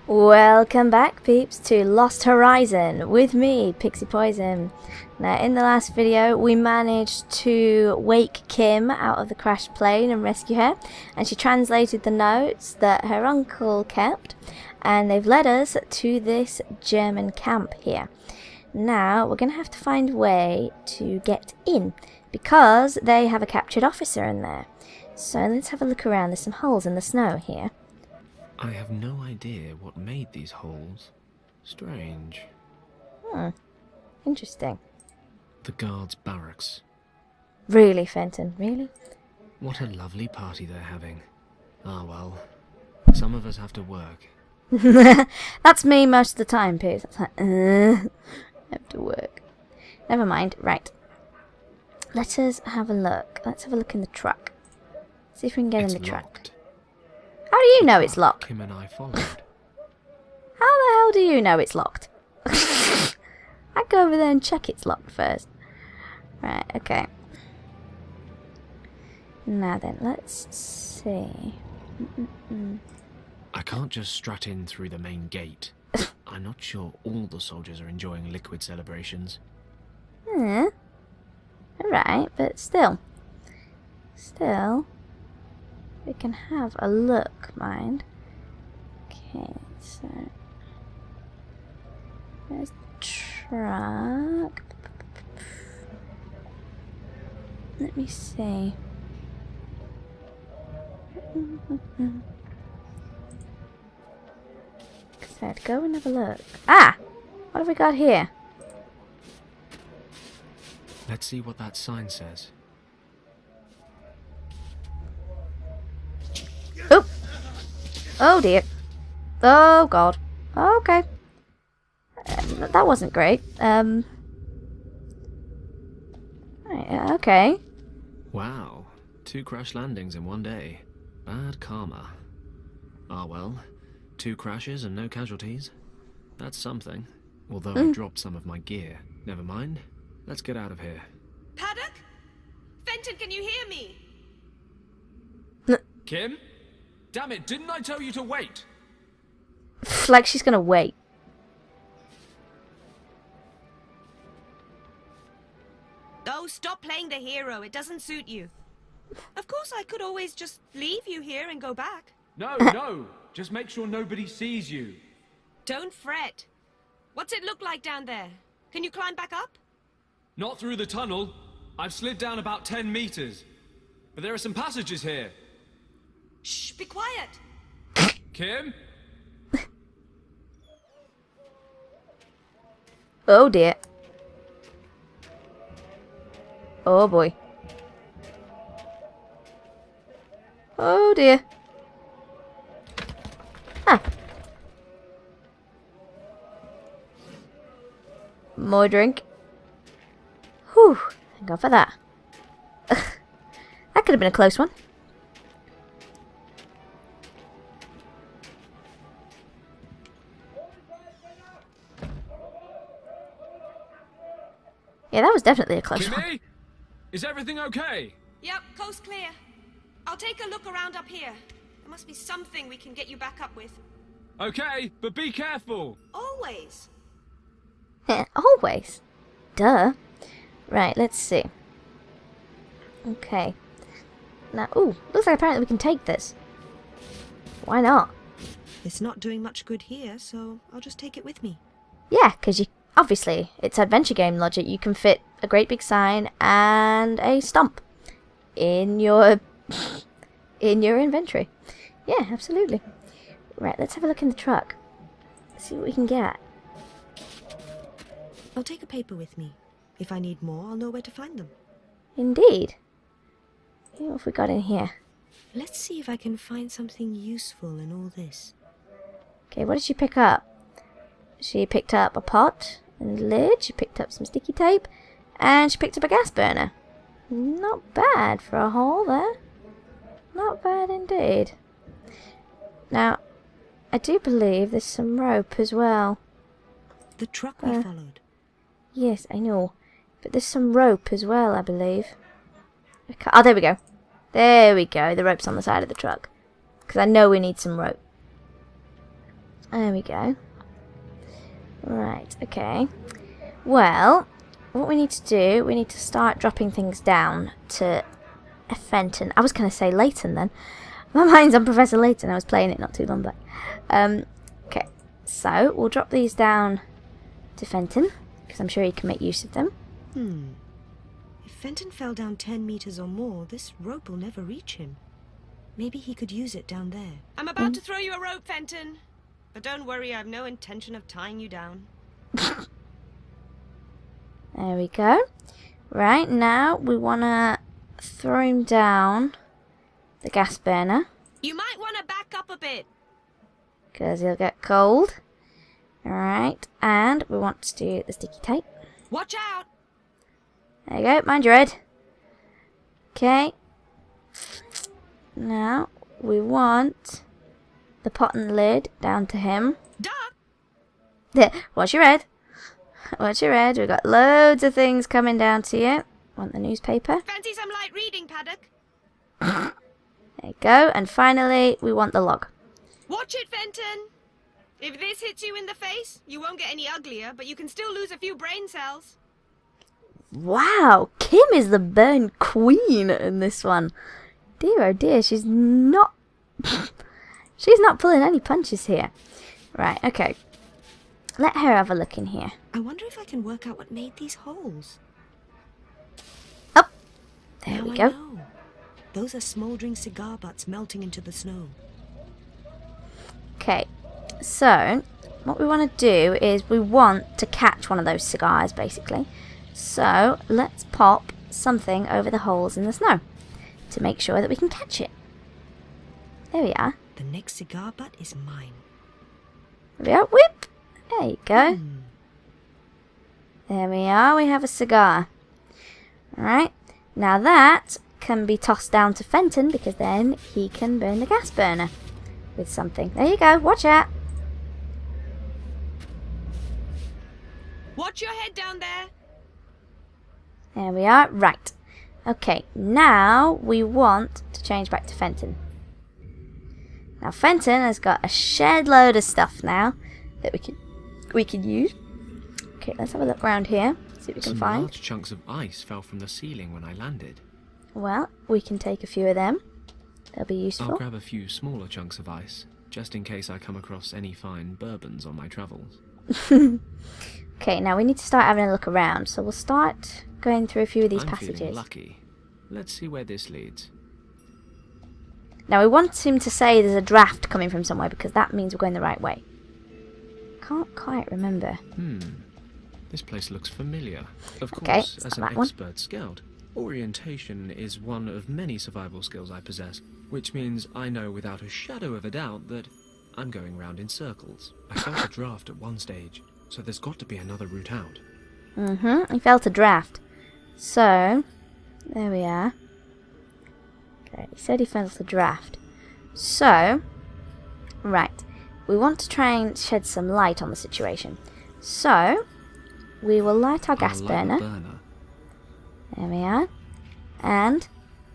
Welcome back, peeps, to Lost Horizon with me, Pixie Poison. Now, in the last video, we managed to wake Kim out of the crashed plane and rescue her, and she translated the notes that her uncle kept, and they've led us to this German camp here. Now, we're going to have to find a way to get in, because they have a captured officer in there. So let's have a look around. There's some holes in the snow here. I have no idea what made these holes. Strange. Interesting. The guards' barracks. Really, Fenton? Really? What a lovely party they're having. Ah well, some of us have to work. That's me most of the time, Piers. That's like, I have to work. Never mind. Right. Let us have a look. Let's have a look in the truck. See if we can get in the truck. Locked. How do you know it's locked? Kim and I followed. How the hell do you know it's locked? I'd go over there and check it's locked first. Right, okay. Now then, let's see. I can't just strut in through the main gate. I'm not sure all the soldiers are enjoying liquid celebrations. Alright, but still. We can have a look, mind. Okay, so there's the truck. Let me see. So I'd go and have a look. Ah! What have we got here? Let's see what that sign says. Oh dear. Oh god. Okay. That wasn't great. Right, okay. Wow, 2 crash landings in one day. Bad karma. Ah well, 2 crashes and no casualties. That's something. Although I dropped some of my gear. Never mind. Let's get out of here. Paddock? Fenton, can you hear me? Kim? Damn it, didn't I tell you to wait? Like she's gonna wait. Oh, stop playing the hero. It doesn't suit you. Of course, I could always just leave you here and go back. No. Just make sure nobody sees you. Don't fret. What's it look like down there? Can you climb back up? Not through the tunnel. I've slid down about 10 meters. But there are some passages here. Shh, be quiet. Kim? Oh dear. Oh boy. Oh dear. Ah. More drink. Whew. Thank God for that. That could have been a close one. Yeah, that was definitely a close one. Kimmy? Is everything okay? Yep, coast clear. I'll take a look around up here. There must be something we can get you back up with. Okay, but be careful. Always. Always. Duh. Right, let's see. Okay. Now, ooh, looks like apparently we can take this. Why not? It's not doing much good here, so I'll just take it with me. Yeah, because you obviously it's adventure game logic. You can fit a great big sign and a stump in your inventory. Yeah, absolutely. Right, let's have a look in the truck. See what we can get. I'll take a paper with me. If I need more, I'll know where to find them. Indeed. What have we got in here? Let's see if I can find something useful in all this. Okay, what did she pick up? She picked up a pot and a lid. She picked up some sticky tape. And she picked up a gas burner. Not bad for a haul there. Not bad indeed. Now, I do believe there's some rope as well. The truck we followed. Yes, I know. But there's some rope as well, I believe. Oh, there we go. There we go. The rope's on the side of the truck. Because I know we need some rope. There we go. Right, okay. Well, what we need to do, we need to start dropping things down to Fenton. I was going to say Layton then. My mind's on Professor Layton. I was playing it not too long back. Okay, so we'll drop these down to Fenton, because I'm sure he can make use of them. If Fenton fell down 10 meters or more, this rope will never reach him. Maybe he could use it down there. I'm about to throw you a rope, Fenton. But don't worry, I have no intention of tying you down. There we go. Right, now we want to throw him down the gas burner, You might want to back up a bit. because he'll get cold. Alright, and we want to do the sticky tape. Watch out! There you go, mind your head. Okay. Now, we want the pot and lid down to him. Duck! There, watch your head. Watch your head. We've got loads of things coming down to you. Want the newspaper? Fancy some light reading, Paddock? There you go. And finally, we want the log. Watch it, Fenton! If this hits you in the face, you won't get any uglier, but you can still lose a few brain cells. Wow, Kim is the burn queen in this one. Dear oh dear, she's not she's not pulling any punches here. Right, okay. Let her have a look in here. I wonder if I can work out what made these holes. Oh, there Now we I go. know. Those are smouldering cigar butts melting into the snow. Okay, so what we want to do is we want to catch one of those cigars, basically. So let's pop something over the holes in the snow to make sure that we can catch it. There we are. The next cigar butt is mine. There we are. Whip. There you go. There we are. We have a cigar. Alright. Now that can be tossed down to Fenton, because then he can burn the gas burner with something. There you go. Watch out. Watch your head down there. There we are. Right. Okay. Now we want to change back to Fenton. Now Fenton has got a shed load of stuff now that we can use. Okay, let's have a look around here. See what we can Some find. large chunks of ice fell from the ceiling when I landed. Well, we can take a few of them. They'll be useful. I'll grab a few smaller chunks of ice, just in case I come across any fine bourbons on my travels. Okay, now we need to start having a look around. So we'll start going through a few of these I'm passages. feeling lucky. Let's see where this leads. Now we want him to say there's a draft coming from somewhere, because that means we're going the right way. Can't quite remember. This place looks familiar. Of Okay, course, it's as not an that one. expert scout, orientation is one of many survival skills I possess, which means I know without a shadow of a doubt that I'm going round in circles. I felt a draft at one stage, so there's got to be another route out. He felt a draft. So, there we are. Okay, he said he felt a draft. So, right. We want to try and shed some light on the situation. So, we will light our gas I'll light the burner. burner. There we are. And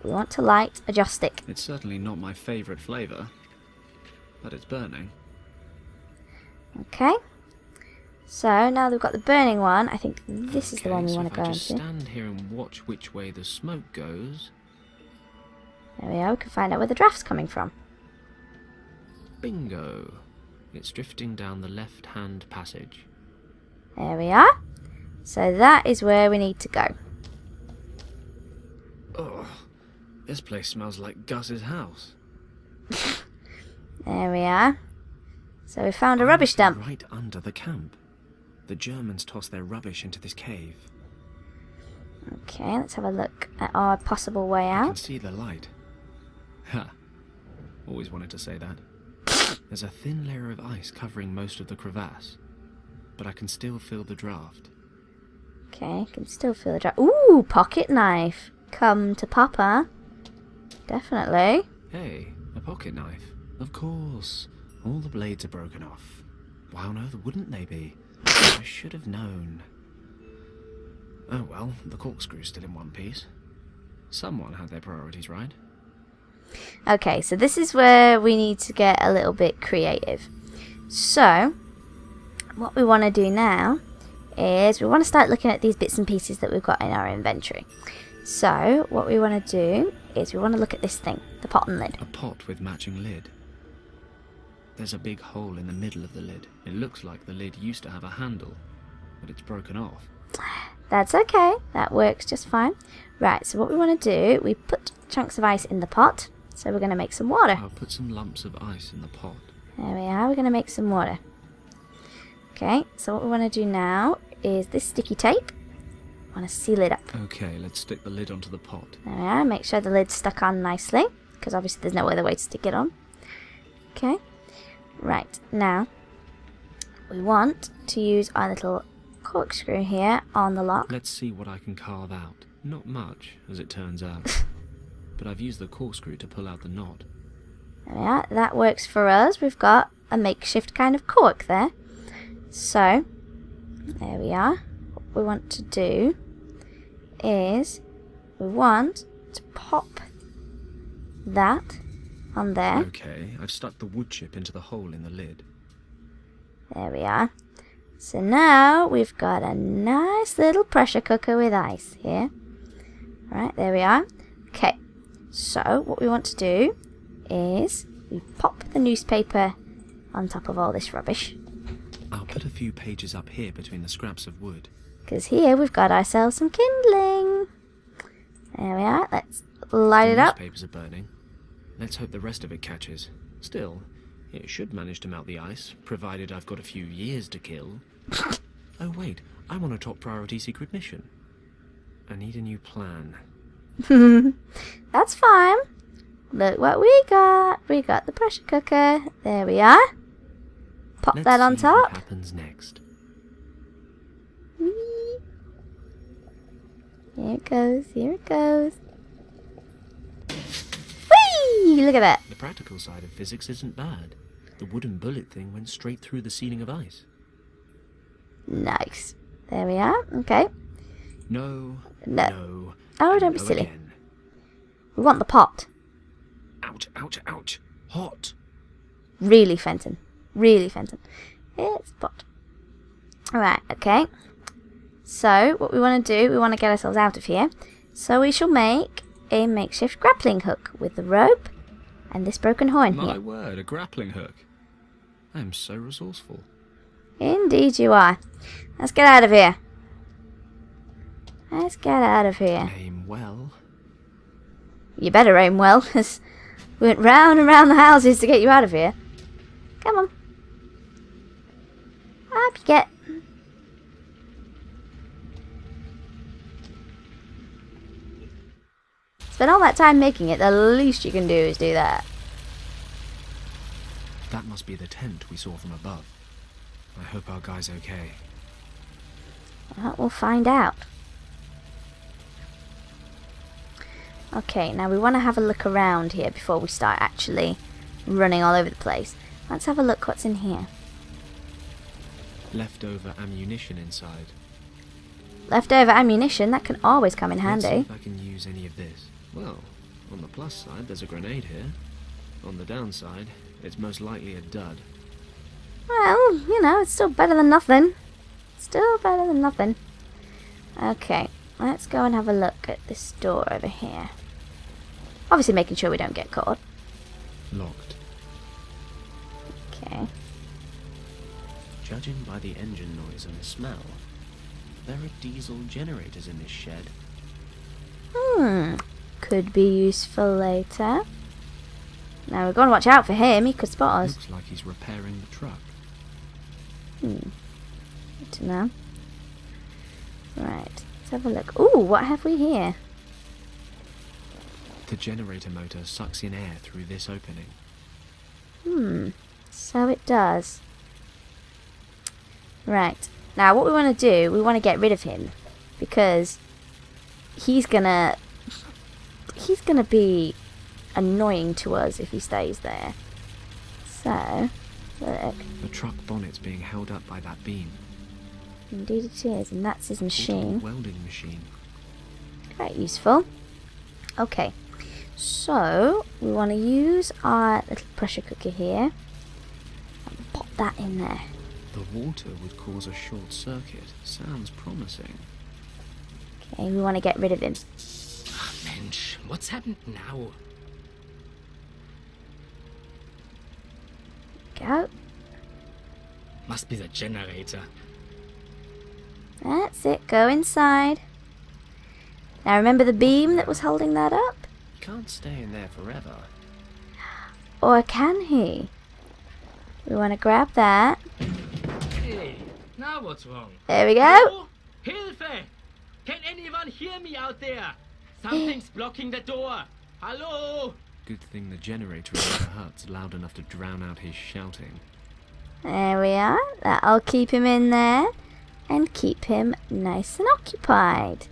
we want to light a joss stick. It's certainly not my favourite flavour, but it's burning. Okay. So, now that we've got the burning one, I think this is the one we so want if to go I just into. stand here and watch which way the smoke goes. There we are. We can find out where the draft's coming from. Bingo! It's drifting down the left-hand passage. There we are. So that is where we need to go. Oh, this place smells like Gus's house. There we are. So we found a I rubbish must be dump. right under the camp. The Germans tossed their rubbish into this cave. Okay, let's have a look at our possible way I can out. see the light. Ha! Always wanted to say that. There's a thin layer of ice covering most of the crevasse, but I can still feel the draft. Okay, can still feel the draft. Ooh, pocket knife. Come to Papa. Definitely. Hey, a pocket knife. Of course. All the blades are broken off. Why on earth wouldn't they be? I should have known. Oh well, the corkscrew's still in one piece. Someone had their priorities right. Okay, so this is where we need to get a little bit creative. So, what we want to do now is we want to start looking at these bits and pieces that we've got in our inventory. So, what we want to do is we want to look at this thing, the pot and lid. A pot with matching lid. There's a big hole in the middle of the lid. It looks like the lid used to have a handle, but it's broken off. That's okay, that works just fine. Right, so what we want to do, we put chunks of ice in the pot, so we're going to make some water. I'll put some lumps of ice in the pot. There we are, we're going to make some water. Okay, so what we want to do now is this sticky tape. I want to seal it up. Okay, let's stick the lid onto the pot. There we are, make sure the lid's stuck on nicely, because obviously there's no other way to stick it on. Okay, right, now we want to use our little corkscrew here on the lock. Let's see what I can carve out. Not much, as it turns out. But I've used the corkscrew to pull out the knot. There we are, that works for us. We've got a makeshift kind of cork there. So, there we are. What we want to do is we want to pop that on there. Okay, I've stuck the wood chip into the hole in the lid. There we are. So now we've got a nice little pressure cooker with ice here. Right, there we are. Okay, so what we want to do is we pop the newspaper on top of all this rubbish. I'll put a few pages up here between the scraps of wood. Because here we've got ourselves some kindling. There we are. Let's light it up. The newspapers are burning. Let's hope the rest of it catches. Still, it should manage to melt the ice, provided I've got a few years to kill. Oh wait, I'm on a top priority secret mission. I need a new plan. That's fine. Look what we got. We got the pressure cooker. There we are. Pop Let's that on see top. What happens next? Whee. Here it goes. Here it goes. Whee! Look at that. The practical side of physics isn't bad. The wooden bullet thing went straight through the ceiling of ice. Nice. There we are. Okay. No. No. No. Oh, and don't be no silly. again. We want the pot. Ouch, ouch, ouch. Hot. Really, Fenton. Really, Fenton. It's pot. Alright, okay. So, what we want to do, we want to get ourselves out of here. So we shall make a makeshift grappling hook with the rope and this broken horn My here. word, a grappling hook. I am so resourceful. Indeed you are. Let's get out of here. Let's get out of here. Aim well. You better aim well, because we went round and round the houses to get you out of here. Come on. Up you get. Spent all that time making it, the least you can do is do that. That must be the tent we saw from above. I hope our guy's okay. Well, we'll find out. Okay, now we want to have a look around here before we start actually running all over the place. Let's have a look what's in here. Leftover ammunition inside. Leftover ammunition, that can always come in Let's see handy. if I can use any of this. Well, on the plus side, there's a grenade here. On the downside, it's most likely a dud. Well, you know, it's still better than nothing. Still better than nothing. Okay, let's go and have a look at this door over here. Obviously making sure we don't get caught. Locked. Okay. Judging by the engine noise and the smell, there are diesel generators in this shed. Could be useful later. Now we're going to watch out for him, he could spot us. Looks like he's repairing the truck. Good to know. Right, let's have a look. Ooh, what have we here? The generator motor sucks in air through this opening. So it does. Right, now what we want to do, we want to get rid of him. Because he's gonna be annoying to us if he stays there. So, look. The truck bonnet's being held up by that beam. Indeed it is, and that's his machine. Welding machine. Quite useful. Okay, so we want to use our little pressure cooker here and pop that in there. The water would cause a short circuit. Sounds promising. Okay, we want to get rid of him. Ah, Mensch, what's happened now? Go. Must be the generator. That's it. Go inside. Now remember the beam that was holding that up? He can't stay in there forever. Or can he? We want to grab that. Hey, now what's wrong? There we go. Hello? Hilfe! Can anyone hear me out there? Something's blocking the door. Hello? Good thing the generator in the hut's loud enough to drown out his shouting. There we are. That'll keep him in there and keep him nice and occupied.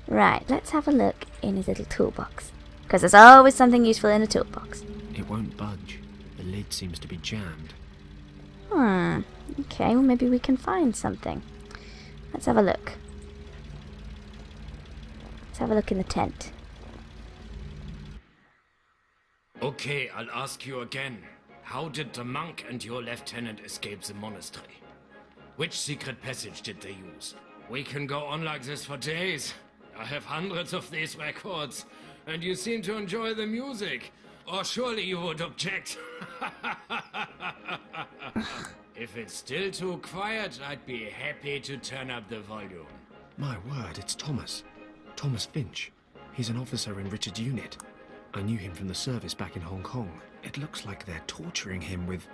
Right, let's have a look in his little toolbox. Because there's always something useful in a toolbox. It won't budge. The lid seems to be jammed. Okay, well maybe we can find something. Let's have a look. Let's have a look in the tent. Okay, I'll ask you again. How did the monk and your lieutenant escape the monastery? Which secret passage did they use? We can go on like this for days. I have hundreds of these records, and you seem to enjoy the music. Or surely you would object. If it's still too quiet, I'd be happy to turn up the volume. My word, it's Thomas. Thomas Finch. He's an officer in Richard's unit. I knew him from the service back in Hong Kong. It looks like they're torturing him with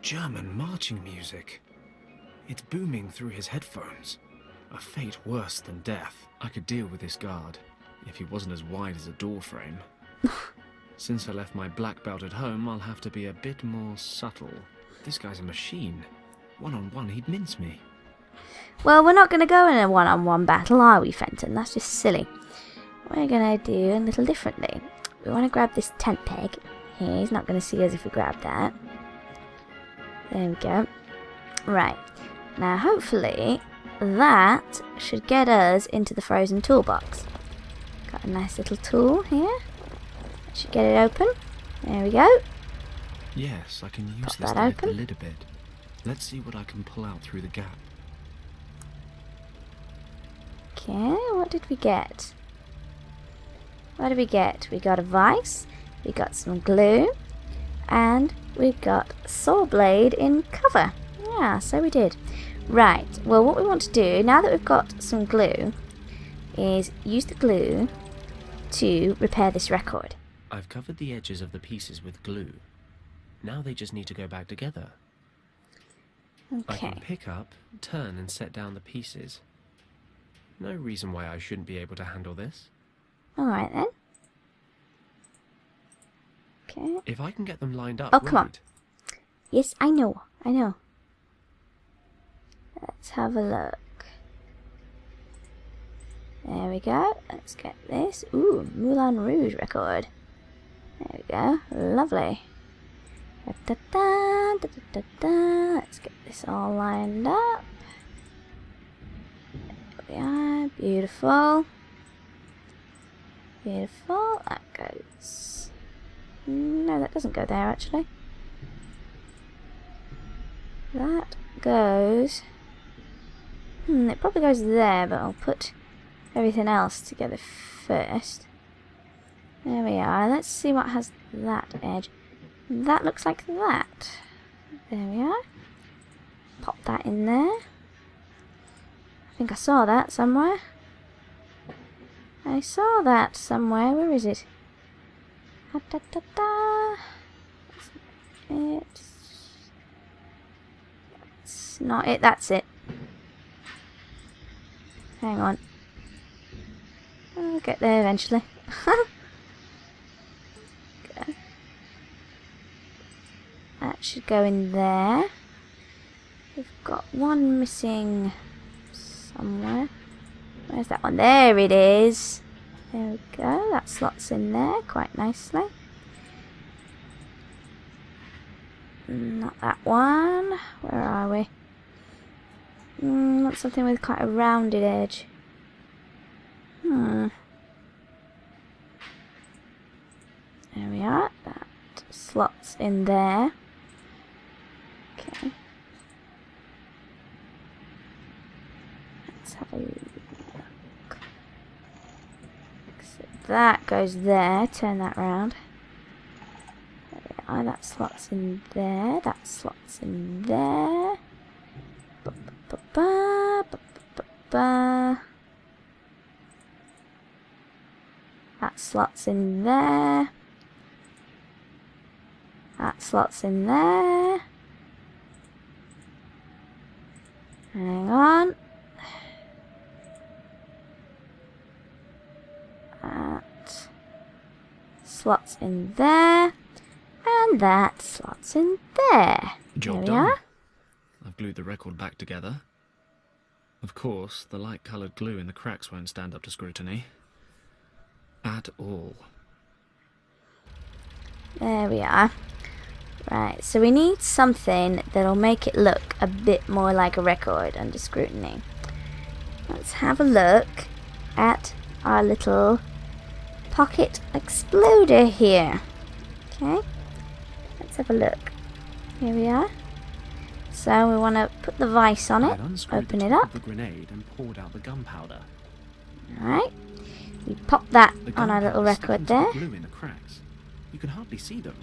German marching music. It's booming through his headphones. A fate worse than death. I could deal with this guard, if he wasn't as wide as a door frame. Since I left my black belt at home, I'll have to be a bit more subtle. This guy's a machine. One-on-one, he'd mince me. Well, we're not going to go in a one-on-one battle, are we, Fenton? That's just silly. We're going to do a little differently. We want to grab this tent peg. Here, he's not going to see us if we grab that. There we go. Right. Now, hopefully, that should get us into the frozen toolbox. Got a nice little tool here. That should get it open. There we go. Yes, I can use Pop this that to lift the open. lid a bit. Let's see what I can pull out through the gap. Okay, what did we get? What did we get? We got a vise, we got some glue, and we got saw blade in cover. Yeah, so we did. Right, well what we want to do, now that we've got some glue, is use the glue to repair this record. I've covered the edges of the pieces with glue. Now they just need to go back together. I Okay. can pick up, turn and set down the pieces. No reason why I shouldn't be able to handle this. Alright then. Okay. If I can get them lined up Oh, come on. right. Yes, I know. Let's have a look. There we go. Let's get this. Ooh, Moulin Rouge record. There we go. Lovely. Da, da, da, da, da, da. Let's get this all lined up. There we are. Beautiful. Beautiful. That goes. No, that doesn't go there actually. That goes. It probably goes there, but I'll put everything else together first. There we are. Let's see what has that edge. That looks like that. There we are. Pop that in there. I think I saw that somewhere. I saw that somewhere. Where is it? Da, da, da, da. It's not it. That's it. Hang on. I'll get there eventually. Okay. That should go in there. We've got one missing somewhere. Where's that one? There it is. There we go. That slots in there quite nicely. Not that one. Where are we? Want something with quite a rounded edge. There we are. That slots in there. Okay. let's have a look. So that goes there. Turn that round. There we are. That slots in there. That slots in there. Ba, ba, ba, ba, ba, ba. That slots in there. That slots in there. Hang on. That slots in there. And that slots in there. Job there we done. are. I've glued the record back together. Of course, the light-coloured glue in the cracks won't stand up to scrutiny. At all. There we are. Right, so we need something that'll make it look a bit more like a record under scrutiny. Let's have a look at our little pocket exploder here. Okay, let's have a look. Here we are. So we want to put the vice on it, I'd unscrewed open the it top up. of the grenade and poured out the gunpowder. Alright, we pop that The on our little gunpowder's sticking record to there. the glue in the cracks. You can hardly see them.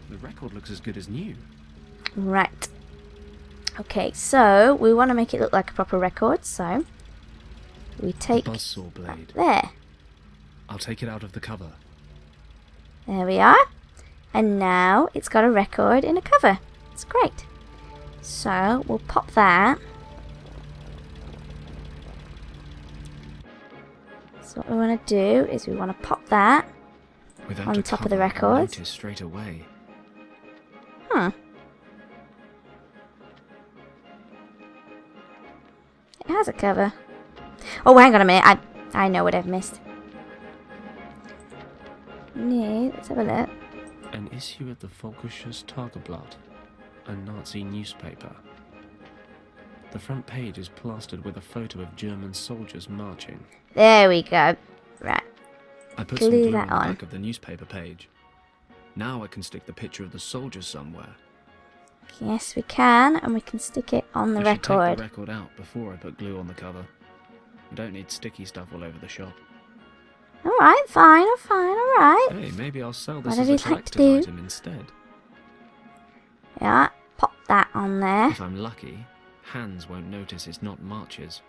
The record looks as good as new. Right. Okay, so we want to make it look like a proper record, so we take A buzzsaw blade. there. I'll take it out of the cover. There we are. And now it's got a record in a cover. It's great. So we'll pop that. So what we want to do is we want to pop that. Without On a top of the cover, I'll record. notice straight away. It has a cover. Oh, hang on a minute. I know what I've missed. Let's have a look. An issue of the Völkisches Tageblatt, a Nazi newspaper. The front page is plastered with a photo of German soldiers marching. There we go. Right. I put Glue some glue that on the on. back of the newspaper page. Now I can stick the picture of the soldiers somewhere. Yes, we can, and we can stick it on the I should take record. the record out before I put glue on the cover. You don't need sticky stuff all over the shop. Alright, fine, alright. Hey, maybe I'll sell this Whatever as a you'd like to collector's do. item instead. Yeah, pop that on there. If I'm lucky, Hans won't notice it's not marches.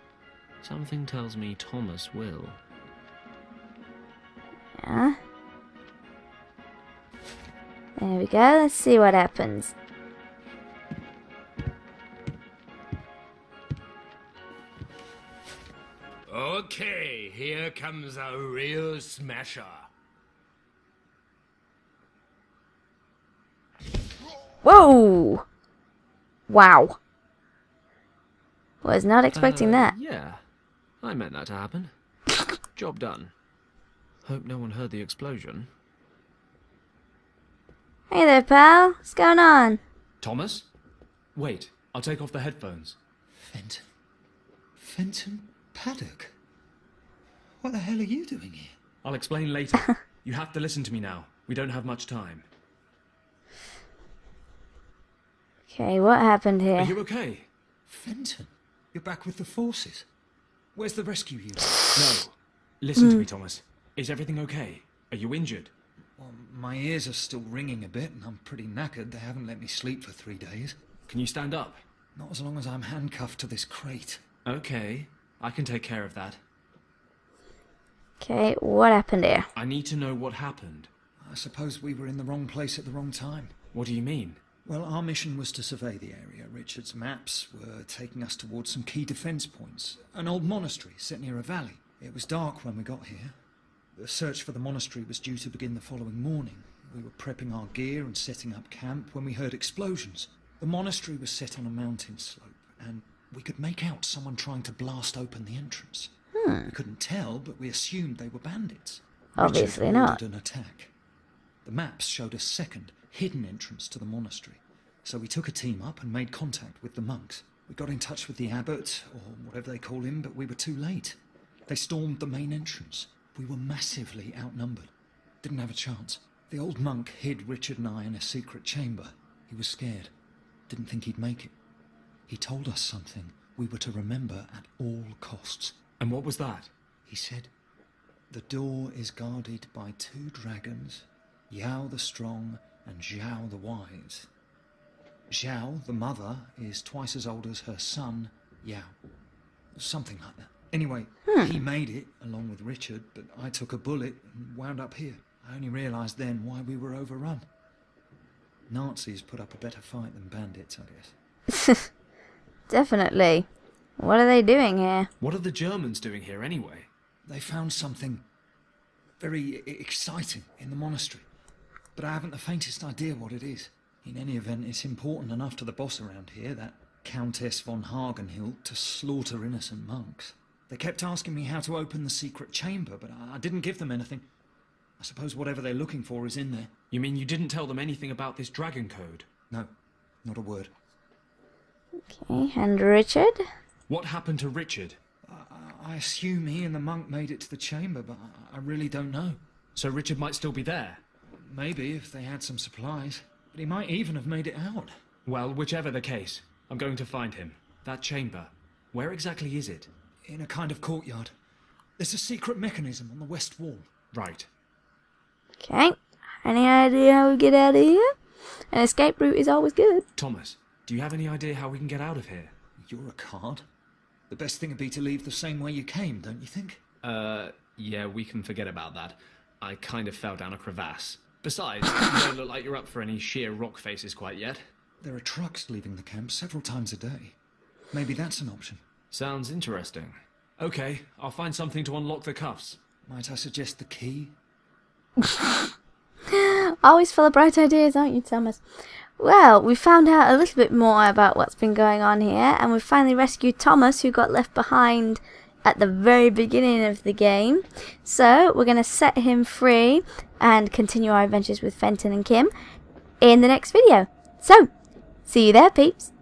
Something tells me Thomas will. Yeah. There we go, let's see what happens. Okay, here comes a real smasher. Whoa! Wow. Was not expecting that. Yeah, I meant that to happen. Job done. Hope no one heard the explosion. Hey there, pal. What's going on? Thomas? Wait, I'll take off the headphones. Fenton Paddock? What the hell are you doing here? I'll explain later. You have to listen to me now. We don't have much time. Okay, what happened Are here? you okay? Fenton? You're back with the forces. Where's the rescue unit? No. Listen to me, Thomas. Is everything okay? Are you injured? Well, my ears are still ringing a bit and I'm pretty knackered. They haven't let me sleep for 3 days. Can you stand up? Not as long as I'm handcuffed to this crate. Okay, I can take care of that. Okay, what happened here? I need to know what happened. I suppose we were in the wrong place at the wrong time. What do you mean? Well, our mission was to survey the area. Richard's maps were taking us towards some key defence points. An old monastery set near a valley. It was dark when we got here. The search for the monastery was due to begin the following morning. We were prepping our gear and setting up camp when we heard explosions. The monastery was set on a mountain slope, and we could make out someone trying to blast open the entrance. We couldn't tell, but we assumed they were bandits. Obviously Richard not. ordered an attack. The maps showed a second, hidden entrance to the monastery. So we took a team up and made contact with the monks. We got in touch with the abbot, or whatever they call him, but we were too late. They stormed the main entrance. We were massively outnumbered. Didn't have a chance. The old monk hid Richard and I in a secret chamber. He was scared. Didn't think he'd make it. He told us something we were to remember at all costs. And what was that? He said, "The door is guarded by 2 dragons, Yao the Strong and Zhao the Wise. Zhao, the mother, is twice as old as her son, Yao. Something like that. Anyway, he made it, along with Richard, but I took a bullet and wound up here. I only realised then why we were overrun. Nazis put up a better fight than bandits, I guess." Definitely. What are they doing here? What are the Germans doing here anyway? They found something very exciting in the monastery, but I haven't the faintest idea what it is. In any event, it's important enough to the boss around here, that Countess von Hagenhilt, to slaughter innocent monks. They kept asking me how to open the secret chamber, but I didn't give them anything. I suppose whatever they're looking for is in there. You mean you didn't tell them anything about this dragon code? No, not a word. Okay, and Richard? What happened to Richard? I assume he and the monk made it to the chamber, but I really don't know. So Richard might still be there? Maybe, if they had some supplies. But he might even have made it out. Well, whichever the case, I'm going to find him. That chamber, where exactly is it? In a kind of courtyard. There's a secret mechanism on the west wall. Right. Okay. Any idea how we get out of here? An escape route is always good. Thomas, do you have any idea how we can get out of here? You're a card. The best thing would be to leave the same way you came, don't you think? Yeah, we can forget about that. I kind of fell down a crevasse. Besides, you don't look like you're up for any sheer rock faces quite yet. There are trucks leaving the camp several times a day. Maybe that's an option. Sounds interesting. Okay, I'll find something to unlock the cuffs. Might I suggest the key? Always full of bright ideas, aren't you, Thomas? Well, we found out a little bit more about what's been going on here, and we finally rescued Thomas, who got left behind at the very beginning of the game. So we're going to set him free and continue our adventures with Fenton and Kim in the next video. So, see you there, peeps.